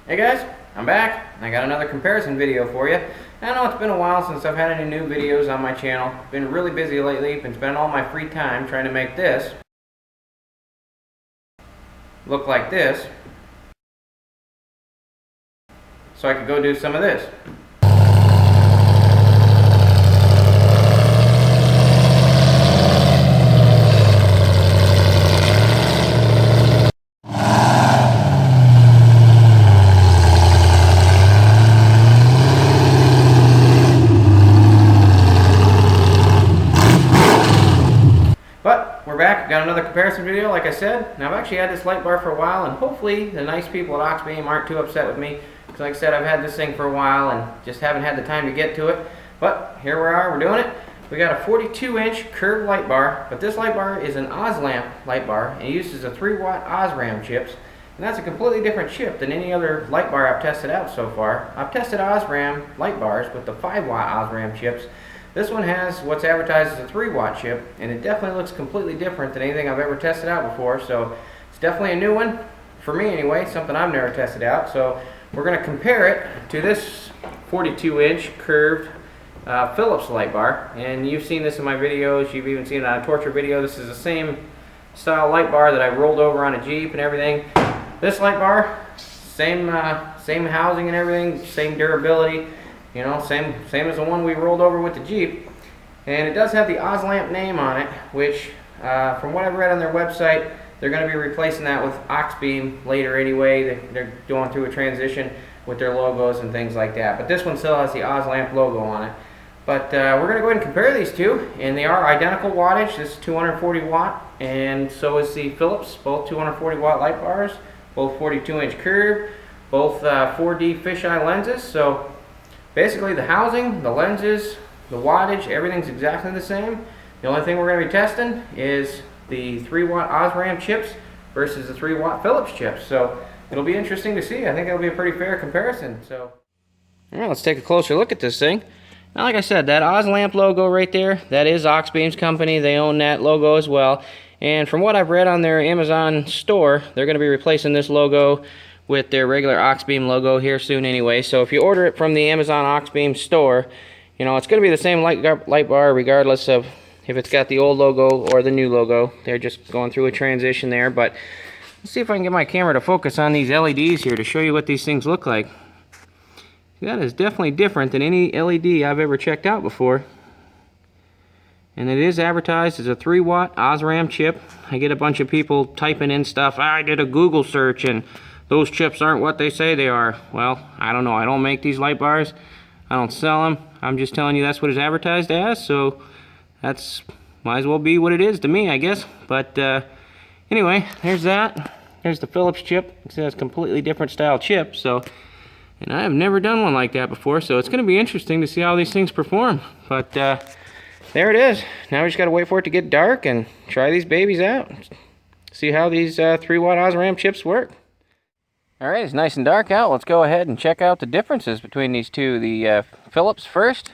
Hey guys, I'm back. I got another comparison video for you. I know it's been a while since I've had any new videos on my channel. Been really busy lately, been spending all my free time trying to make this look like this so I could go do some of this. But we're back, got another comparison video like I said. Now I've actually had this light bar for a while, and hopefully the nice people at Auxbeam aren't too upset with me, because like I said, I've had this thing for a while and just haven't had the time to get to it. But here we are, we're doing it. We got a 42-inch curved light bar, but this light bar is an Osram light bar, and it uses a 3-watt Osram chips. And that's a completely different chip than any other light bar I've tested out so far. I've tested Osram light bars with the 5-watt Osram chips. This one has what's advertised as a 3-watt chip, and it definitely looks completely different than anything I've ever tested out before. So it's definitely a new one, for me anyway, something I've never tested out. So we're going to compare it to this 42-inch curved Philips light bar. And you've seen this in my videos, you've even seen it on a torture video. This is the same style light bar that I rolled over on a Jeep and everything. This light bar, same housing and everything, same durability. You know, same as the one we rolled over with the Jeep. And it does have the Osram name on it, which from what I've read on their website, they're going to be replacing that with Auxbeam later anyway. They're going through a transition with their logos and things like that. But this one still has the Osram logo on it. But we're going to go ahead and compare these two, and they are identical wattage. This is 240 watt, and so is the Philips, both 240 watt light bars, both 42-inch curved, both 4D fisheye lenses. So basically the housing, the lenses, the wattage, everything's exactly the same. The only thing we're going to be testing is the 3-watt Osram chips versus the 3-watt Philips chips. So it'll be interesting to see. I think it'll be a pretty fair comparison. So, all right, let's take a closer look at this thing. Now, like I said, that Osram logo right there, that is Auxbeam's company. They own that logo as well. And from what I've read on their Amazon store, they're going to be replacing this logo with their regular Auxbeam logo here soon anyway. So if you order it from the Amazon Auxbeam store, you know, it's going to be the same light bar regardless of if it's got the old logo or the new logo. They're just going through a transition there. But let's see if I can get my camera to focus on these LEDs here to show you what these things look like. That is definitely different than any LED I've ever checked out before. And it is advertised as a 3-watt Osram chip. I get a bunch of people typing in stuff. I did a Google search and those chips aren't what they say they are. Well, I don't know. I don't make these light bars. I don't sell them. I'm just telling you that's what it's advertised as. So that's might as well be what it is to me, I guess. But anyway, there's that. There's the Philips chip. It's a completely different style chip. So, and I have never done one like that before. So it's going to be interesting to see how these things perform. But there it is. Now we just got to wait for it to get dark and try these babies out. See how these 3-watt Osram chips work. Alright, it's nice and dark out. Let's go ahead and check out the differences between these two. The Philips first.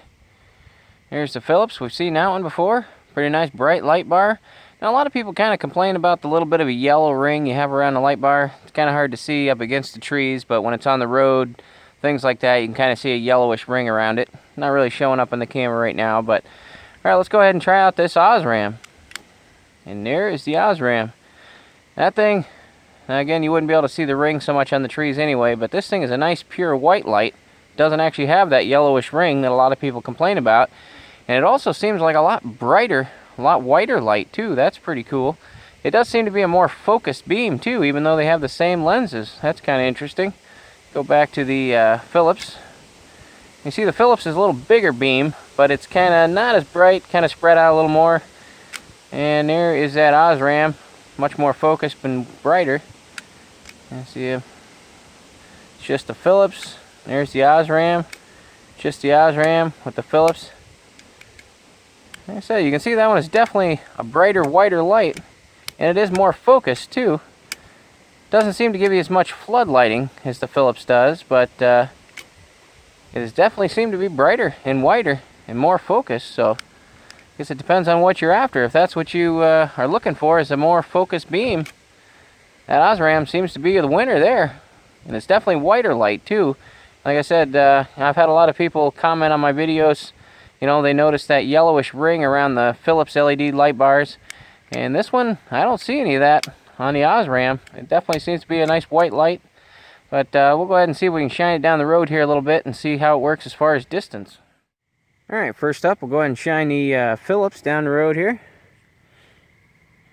Here's the Philips. We've seen that one before. Pretty nice bright light bar. Now a lot of people kind of complain about the little bit of a yellow ring you have around the light bar. It's kind of hard to see up against the trees, but when it's on the road, things like that, you can kind of see a yellowish ring around it. Not really showing up on the camera right now, but alright, let's go ahead and try out this Osram. And there is the Osram. That thing, now again, you wouldn't be able to see the ring so much on the trees anyway, but this thing is a nice pure white light. Doesn't actually have that yellowish ring that a lot of people complain about. And it also seems like a lot brighter, a lot whiter light too. That's pretty cool. It does seem to be a more focused beam too, even though they have the same lenses. That's kind of interesting. Go back to the Philips. You see the Philips is a little bigger beam, but it's kind of not as bright, kind of spread out a little more. And there is that Osram, much more focused and brighter. You see, it's just the Philips. There's the Osram. Just the Osram with the Philips. Like I said, you can see that one is definitely a brighter, whiter light. And it is more focused too. Doesn't seem to give you as much flood lighting as the Philips does, but it does definitely seem to be brighter and whiter and more focused. So I guess it depends on what you're after. If that's what you are looking for, is a more focused beam, that Osram seems to be the winner there. And it's definitely whiter light too. Like I said, I've had a lot of people comment on my videos. You know, they notice that yellowish ring around the Philips LED light bars. And this one, I don't see any of that on the Osram. It definitely seems to be a nice white light. But we'll go ahead and see if we can shine it down the road here a little bit and see how it works as far as distance. Alright, first up, we'll go ahead and shine the Philips down the road here.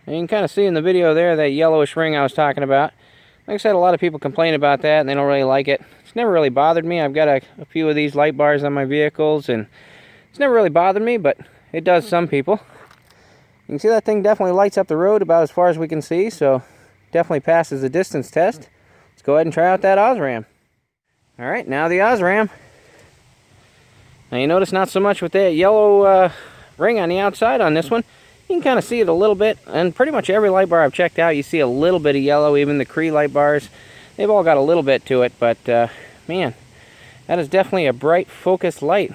And you can kind of see in the video there that yellowish ring I was talking about. Like I said, a lot of people complain about that and they don't really like it. It's never really bothered me. I've got a few of these light bars on my vehicles and it's never really bothered me, but it does some people. You can see that thing definitely lights up the road about as far as we can see, so definitely passes the distance test. Let's go ahead and try out that Osram. Alright, now the Osram. Now you notice not so much with that yellow ring on the outside on this one. You can kind of see it a little bit, and pretty much every light bar I've checked out, you see a little bit of yellow. Even the Cree light bars, they've all got a little bit to it, but man, that is definitely a bright focused light.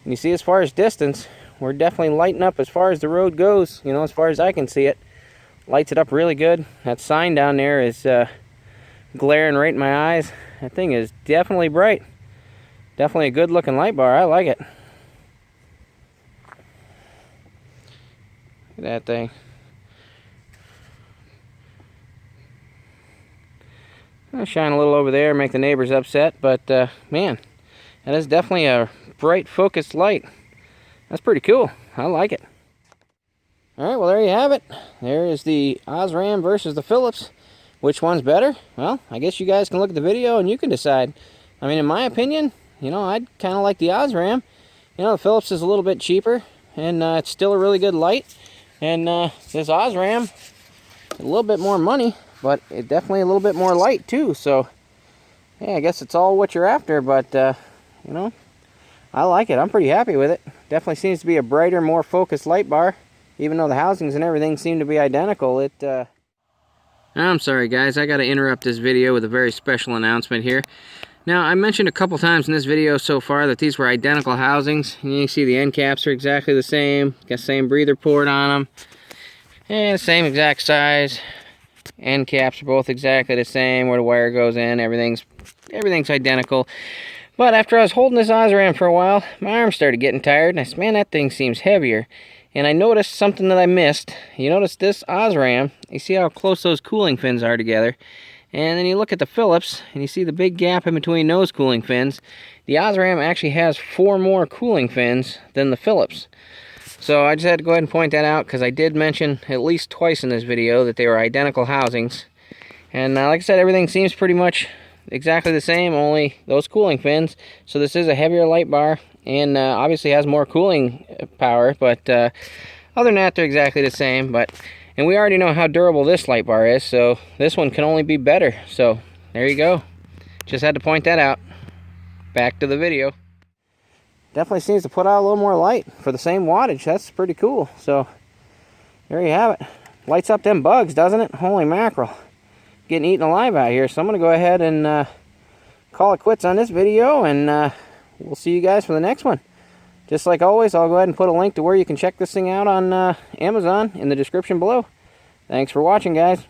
And you see, as far as distance, we're definitely lighting up as far as the road goes, you know, as far as I can see it. Lights it up really good. That sign down there is glaring right in my eyes. That thing is definitely bright. Definitely a good looking light bar. I like it. Look at that thing. I'll shine a little over there, make the neighbors upset, but man, that is definitely a bright focused light. That's pretty cool. I like it. Alright, well there you have it. There is the Osram versus the Philips. Which one's better? Well, I guess you guys can look at the video and you can decide. I mean, in my opinion, you know, I'd kind of like the Osram. You know, the Philips is a little bit cheaper, and it's still a really good light. And this Osram, a little bit more money, but it definitely a little bit more light too. So, yeah, I guess it's all what you're after, but, you know, I like it. I'm pretty happy with it. Definitely seems to be a brighter, more focused light bar. Even though the housings and everything seem to be identical, I'm sorry guys, I gotta interrupt this video with a very special announcement here. Now, I mentioned a couple times in this video so far that these were identical housings. And you can see the end caps are exactly the same. Got the same breather port on them. And the same exact size. End caps are both exactly the same. Where the wire goes in, everything's identical. But after I was holding this Osram for a while, my arm started getting tired. And I said, man, that thing seems heavier. And I noticed something that I missed. You notice this Osram, you see how close those cooling fins are together. And then you look at the Philips, and you see the big gap in between those cooling fins. The Osram actually has 4 more cooling fins than the Philips. So I just had to go ahead and point that out, because I did mention at least twice in this video that they were identical housings. And like I said, everything seems pretty much exactly the same, only those cooling fins. So this is a heavier light bar, and obviously has more cooling power, but other than that, they're exactly the same. And we already know how durable this light bar is, so this one can only be better. So there you go. Just had to point that out. Back to the video. Definitely seems to put out a little more light for the same wattage. That's pretty cool. So there you have it. Lights up them bugs, doesn't it? Holy mackerel. Getting eaten alive out here. So I'm going to go ahead and call it quits on this video, and we'll see you guys for the next one. Just like always, I'll go ahead and put a link to where you can check this thing out on Amazon in the description below. Thanks for watching, guys.